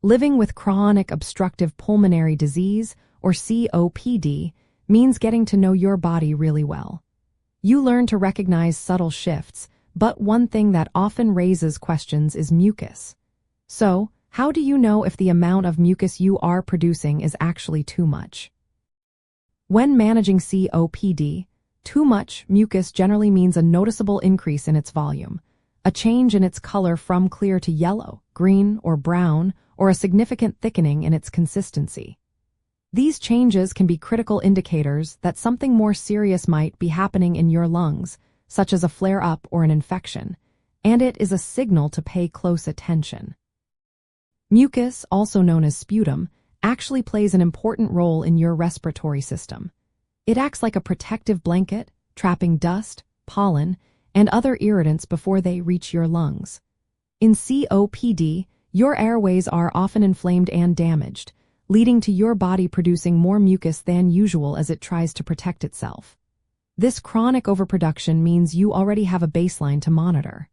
Living with chronic obstructive pulmonary disease, or COPD, means getting to know your body really well. You learn to recognize subtle shifts, but one thing that often raises questions is mucus. So, how do you know if the amount of mucus you are producing is actually too much? When managing COPD, too much mucus generally means a noticeable increase in its volume, a change in its color from clear to yellow, green, or brown, or a significant thickening in its consistency. These changes can be critical indicators that something more serious might be happening in your lungs, such as a flare-up or an infection, and it is a signal to pay close attention. Mucus, also known as sputum, actually plays an important role in your respiratory system. It acts like a protective blanket, trapping dust, pollen, and other irritants before they reach your lungs. In COPD, your airways are often inflamed and damaged, leading to your body producing more mucus than usual as it tries to protect itself. This chronic overproduction means you already have a baseline to monitor.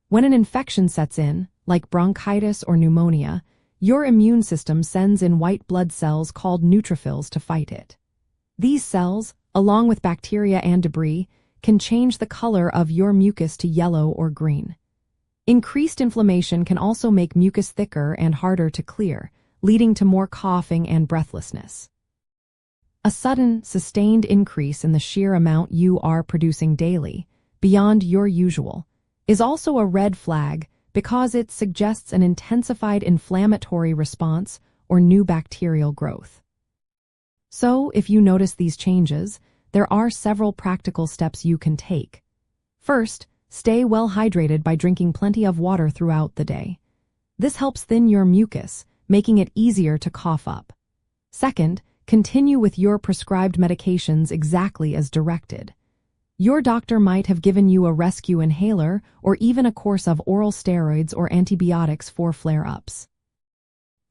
When an infection sets in, like bronchitis or pneumonia, your immune system sends in white blood cells called neutrophils to fight it. These cells, along with bacteria and debris, can change the color of your mucus to yellow or green. Increased inflammation can also make mucus thicker and harder to clear, leading to more coughing and breathlessness. A sudden, sustained increase in the sheer amount you are producing daily, beyond your usual, is also a red flag because it suggests an intensified inflammatory response or new bacterial growth. So, if you notice these changes, there are several practical steps you can take. First, stay well hydrated by drinking plenty of water throughout the day. This helps thin your mucus, making it easier to cough up. Second, continue with your prescribed medications exactly as directed. Your doctor might have given you a rescue inhaler or even a course of oral steroids or antibiotics for flare-ups.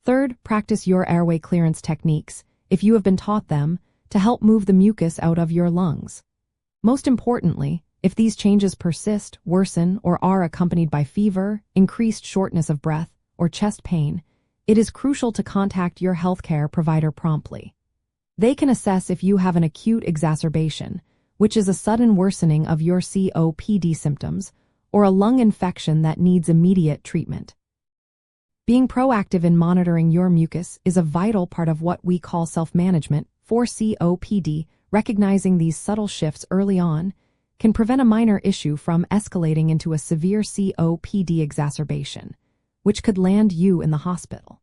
Third, practice your airway clearance techniques, if you have been taught them, to help move the mucus out of your lungs. Most importantly, if these changes persist, worsen, or are accompanied by fever, increased shortness of breath, or chest pain, it is crucial to contact your healthcare provider promptly. They can assess if you have an acute exacerbation, which is a sudden worsening of your COPD symptoms, or a lung infection that needs immediate treatment. Being proactive in monitoring your mucus is a vital part of what we call self-management for COPD. Recognizing these subtle shifts early on can prevent a minor issue from escalating into a severe COPD exacerbation, which could land you in the hospital.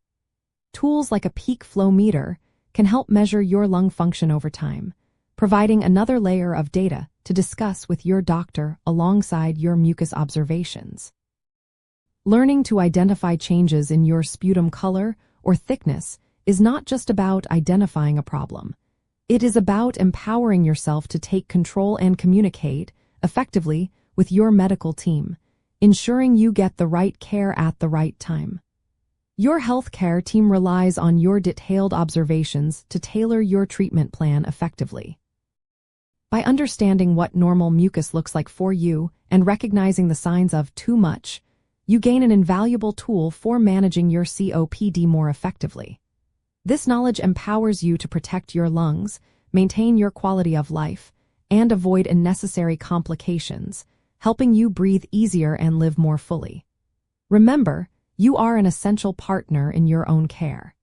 Tools like a peak flow meter can help measure your lung function over time, providing another layer of data to discuss with your doctor alongside your mucus observations. Learning to identify changes in your sputum color or thickness is not just about identifying a problem. It is about empowering yourself to take control and communicate effectively with your medical team, ensuring you get the right care at the right time. Your healthcare team relies on your detailed observations to tailor your treatment plan effectively. By understanding what normal mucus looks like for you and recognizing the signs of too much, you gain an invaluable tool for managing your COPD more effectively. This knowledge empowers you to protect your lungs, maintain your quality of life, and avoid unnecessary complications, helping you breathe easier and live more fully. Remember, you are an essential partner in your own care.